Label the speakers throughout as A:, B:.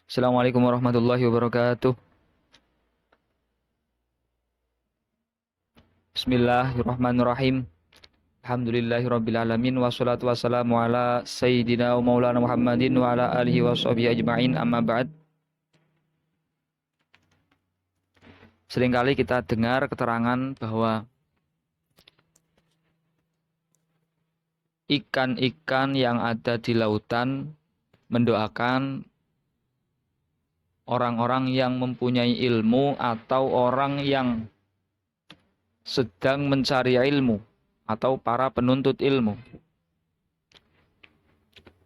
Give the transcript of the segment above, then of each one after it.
A: Assalamualaikum warahmatullahi wabarakatuh. Bismillahirrahmanirrahim. Alhamdulillahirabbil alamin wassalatu wassalamu ala sayyidina wa maulana Muhammadin wa ala alihi washabihi ajmain amma ba'd. Seringkali kita dengar keterangan bahwa ikan-ikan yang ada di lautan mendoakan orang-orang yang mempunyai ilmu atau orang yang sedang mencari ilmu atau para penuntut ilmu.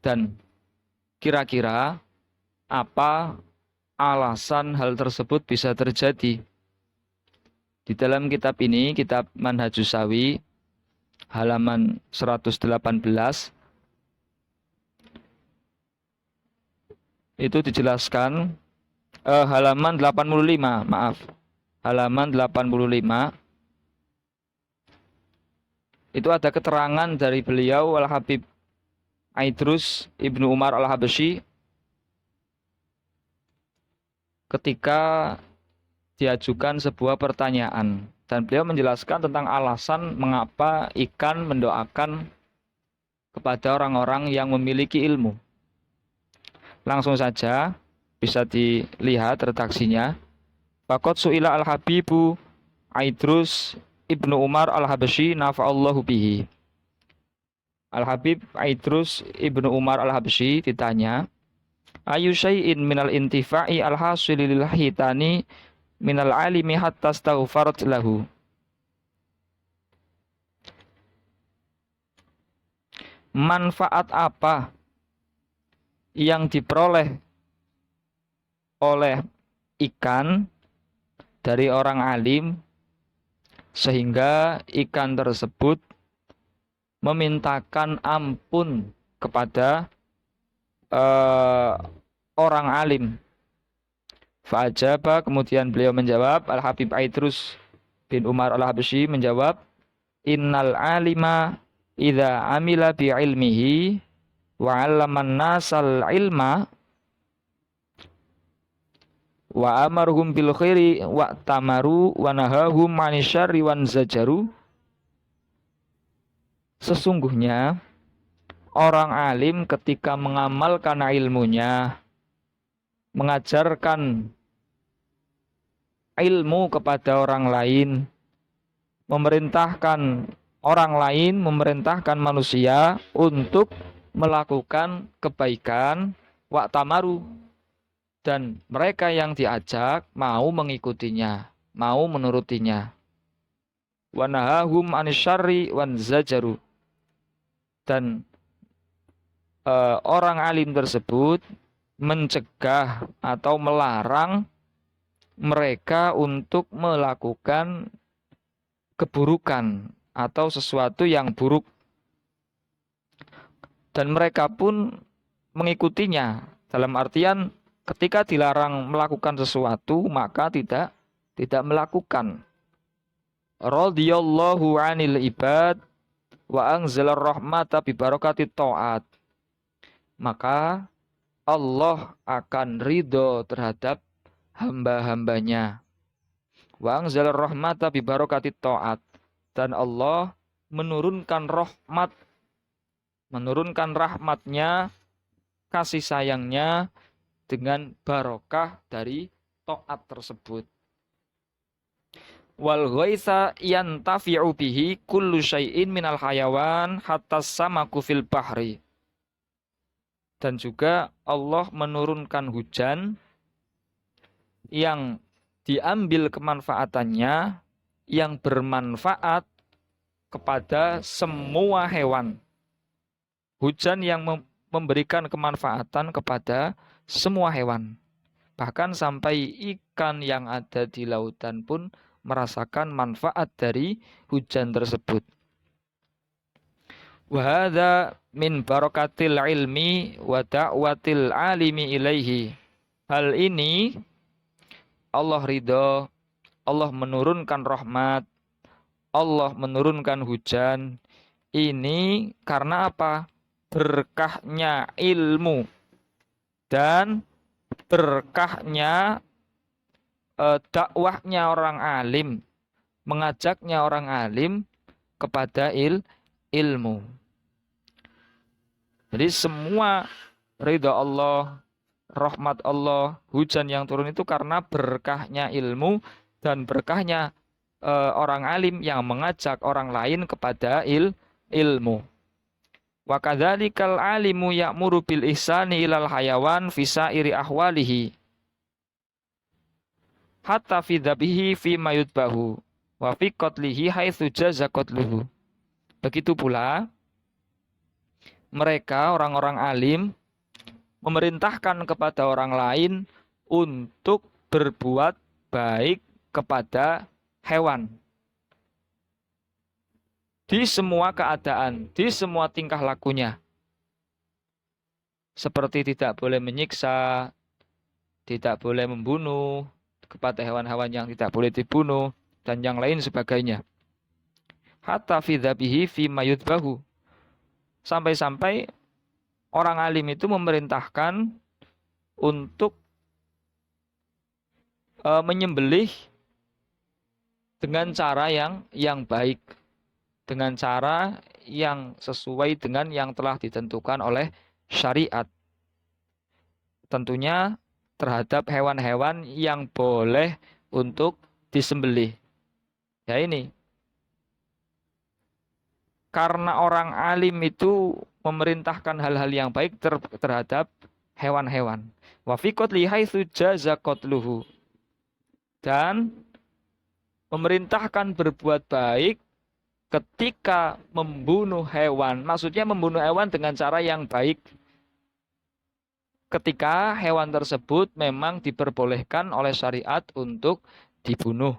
A: Dan kira-kira apa alasan hal tersebut bisa terjadi? Di dalam kitab ini, kitab Manhajus Sawi, halaman 118, itu dijelaskan, halaman 85, maaf. Halaman 85, itu ada keterangan dari beliau Al-Habib Aidrus Ibnu Umar Al-Habsyi ketika diajukan sebuah pertanyaan, dan beliau menjelaskan tentang alasan mengapa ikan mendoakan kepada orang-orang yang memiliki ilmu. Langsung saja bisa dilihat redaksinya. Faqad su'ila al-Habibu Aidrus Ibnu Umar Al-Habsyi nafa'allahu bihi. Al-Habib Aidrus Ibnu Umar Al-Habsyi ditanya, ayu syai'in minal intifa'i al-hasili lil hitani minal alimi hatta astaghfarat lahu. Manfaat apa yang diperoleh oleh ikan dari orang alim sehingga ikan tersebut memintakan ampun kepada orang alim? Fa'ajaba, kemudian beliau menjawab, Al-Habib Aidrus bin Umar Al-Habsyi menjawab, innal alima idza amila bi ilmihi wa 'allaman nasal ilma wa amarhum bil khairi wa tamaru wa nahahum 'anil syarri wan zajaru. Sesungguhnya orang alim ketika mengamalkan ilmunya, mengajarkan ilmu kepada orang lain, memerintahkan orang lain, memerintahkan manusia untuk melakukan kebaikan, waktamaru, dan mereka yang diajak mau mengikutinya, mau menurutinya. Wanahahum anisyari wan zajaru, dan orang alim tersebut mencegah atau melarang mereka untuk melakukan keburukan atau sesuatu yang buruk, dan mereka pun mengikutinya, dalam artian ketika dilarang melakukan sesuatu maka tidak melakukan. Radhiyallahu 'anil ibad wa anzalar rahmata bi barakati taat. Maka Allah akan ridho terhadap hamba-hambanya. Wa anzalar rahmata bi barakati taat, dan Allah menurunkan rahmat, menurunkan rahmatnya, kasih sayangnya dengan barokah dari taat tersebut. Wal ghaitsa yantafi'u bihi kullu syai'in minal hayawan hatta samaku fil bahri. Dan juga Allah menurunkan hujan yang diambil kemanfaatannya, yang bermanfaat kepada semua hewan. Hujan yang memberikan kemanfaatan kepada semua hewan. Bahkan sampai ikan yang ada di lautan pun merasakan manfaat dari hujan tersebut. Wa hadza min barakatil ilmi wa da'watil alimi ilaihi. Hal ini Allah ridho, Allah menurunkan rahmat, Allah menurunkan hujan. Ini karena apa? Berkahnya ilmu dan berkahnya dakwahnya orang alim, mengajaknya orang alim kepada ilmu. Jadi semua ridha Allah, rahmat Allah, hujan yang turun itu karena berkahnya ilmu dan berkahnya orang alim yang mengajak orang lain kepada ilmu. Wa kadzalikal alimu ya'muru bil ihsani ilal hayawan fi sairi ahwalihi hatta fi dhabihi fi mayutbahu wa fi qatlihi haitsu jaza qatluhu. Begitu pula mereka orang-orang alim memerintahkan kepada orang lain untuk berbuat baik kepada hewan di semua keadaan, di semua tingkah lakunya. Seperti tidak boleh menyiksa, tidak boleh membunuh, kepada hewan-hewan yang tidak boleh dibunuh, dan yang lain sebagainya. Hatta fi dhabihi fi mayudbahu. Sampai-sampai orang alim itu memerintahkan untuk menyembelih dengan cara yang baik, dengan cara yang sesuai dengan yang telah ditentukan oleh syariat. Tentunya terhadap hewan-hewan yang boleh untuk disembelih. Ya ini. Karena orang alim itu memerintahkan hal-hal yang baik terhadap hewan-hewan. Wa fi qatli haitsu jaza qatluhu. Dan memerintahkan berbuat baik ketika membunuh hewan. Maksudnya membunuh hewan dengan cara yang baik. Ketika hewan tersebut memang diperbolehkan oleh syariat untuk dibunuh.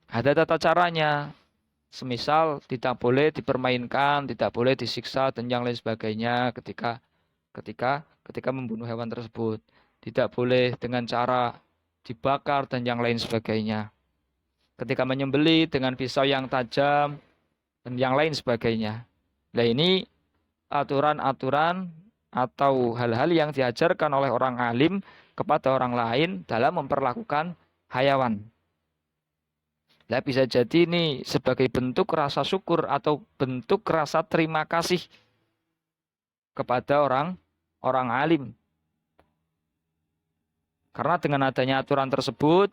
A: Ada tata caranya. Semisal tidak boleh dipermainkan, tidak boleh disiksa dan yang lain sebagainya ketika membunuh hewan tersebut. Tidak boleh dengan cara dibakar dan yang lain sebagainya. Ketika menyembelih dengan pisau yang tajam dan yang lain sebagainya. Nah ini aturan-aturan atau hal-hal yang diajarkan oleh orang alim kepada orang lain dalam memperlakukan hayawan. Nah, bisa jadi ini sebagai bentuk rasa syukur atau bentuk rasa terima kasih kepada orang alim. Karena dengan adanya aturan tersebut,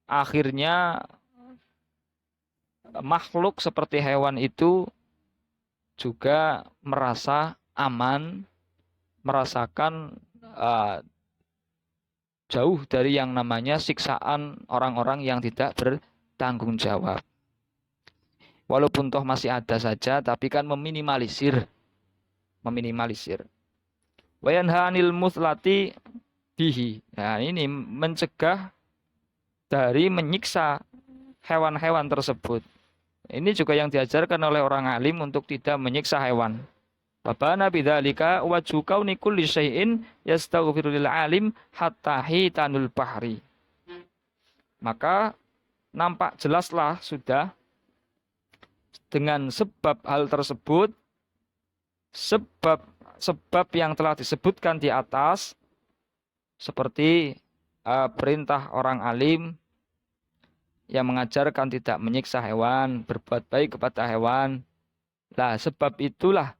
A: akhirnya makhluk seperti hewan itu juga merasa aman, merasakan jauh dari yang namanya siksaan orang-orang yang tidak bertanggung jawab. Walaupun toh masih ada saja, tapi kan meminimalisir. Wa yanha 'anil muslati bihi. Nah, ini mencegah dari menyiksa hewan-hewan tersebut. Ini juga yang diajarkan oleh orang alim untuk tidak menyiksa hewan. Babana bidzalika wajhu kauni kulli syai'in yastaghfiru lil alim hatta hitanul bahri. Maka nampak jelaslah sudah dengan sebab hal tersebut, sebab yang telah disebutkan di atas seperti perintah orang alim yang mengajarkan tidak menyiksa hewan, berbuat baik kepada hewan. Lah sebab itulah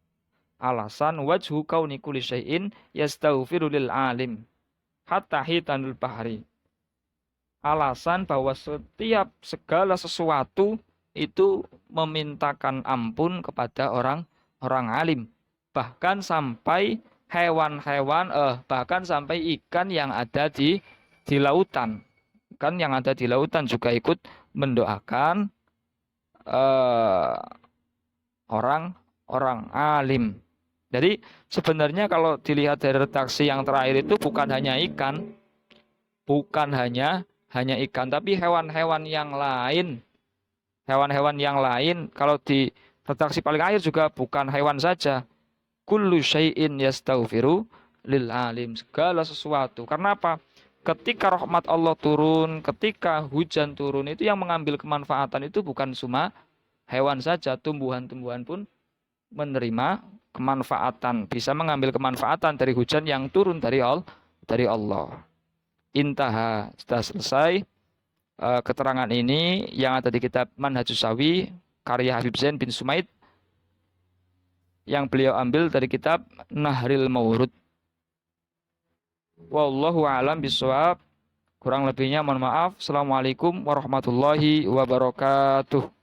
A: alasan wajhu kauni kulli syai'in yastaghfiru lil alim hatta hitanul bahri. Alasan bahwa setiap segala sesuatu itu memintakan ampun kepada orang alim. Bahkan sampai hewan-hewan, bahkan sampai ikan yang ada di lautan. Kan yang ada di lautan juga ikut mendoakan orang alim. Jadi sebenarnya kalau dilihat dari redaksi yang terakhir itu bukan hanya ikan, tapi hewan-hewan yang lain. Hewan-hewan yang lain kalau di redaksi paling akhir juga bukan hewan saja. Kullu syai'in yastaghfiru lil alim. Segala sesuatu. Karena apa? Ketika rahmat Allah turun, ketika hujan turun, itu yang mengambil kemanfaatan itu bukan cuma hewan saja, tumbuhan-tumbuhan pun menerima kemanfaatan, bisa mengambil kemanfaatan dari hujan yang turun dari Allah. Intaha, sudah selesai keterangan ini yang ada di kitab Manhajus Sawi karya Habib Zain bin Sumaid yang beliau ambil dari kitab Nahril Maurud. Wallahu a'lam bishawab. Kurang lebihnya mohon maaf. Assalamualaikum warahmatullahi wabarakatuh.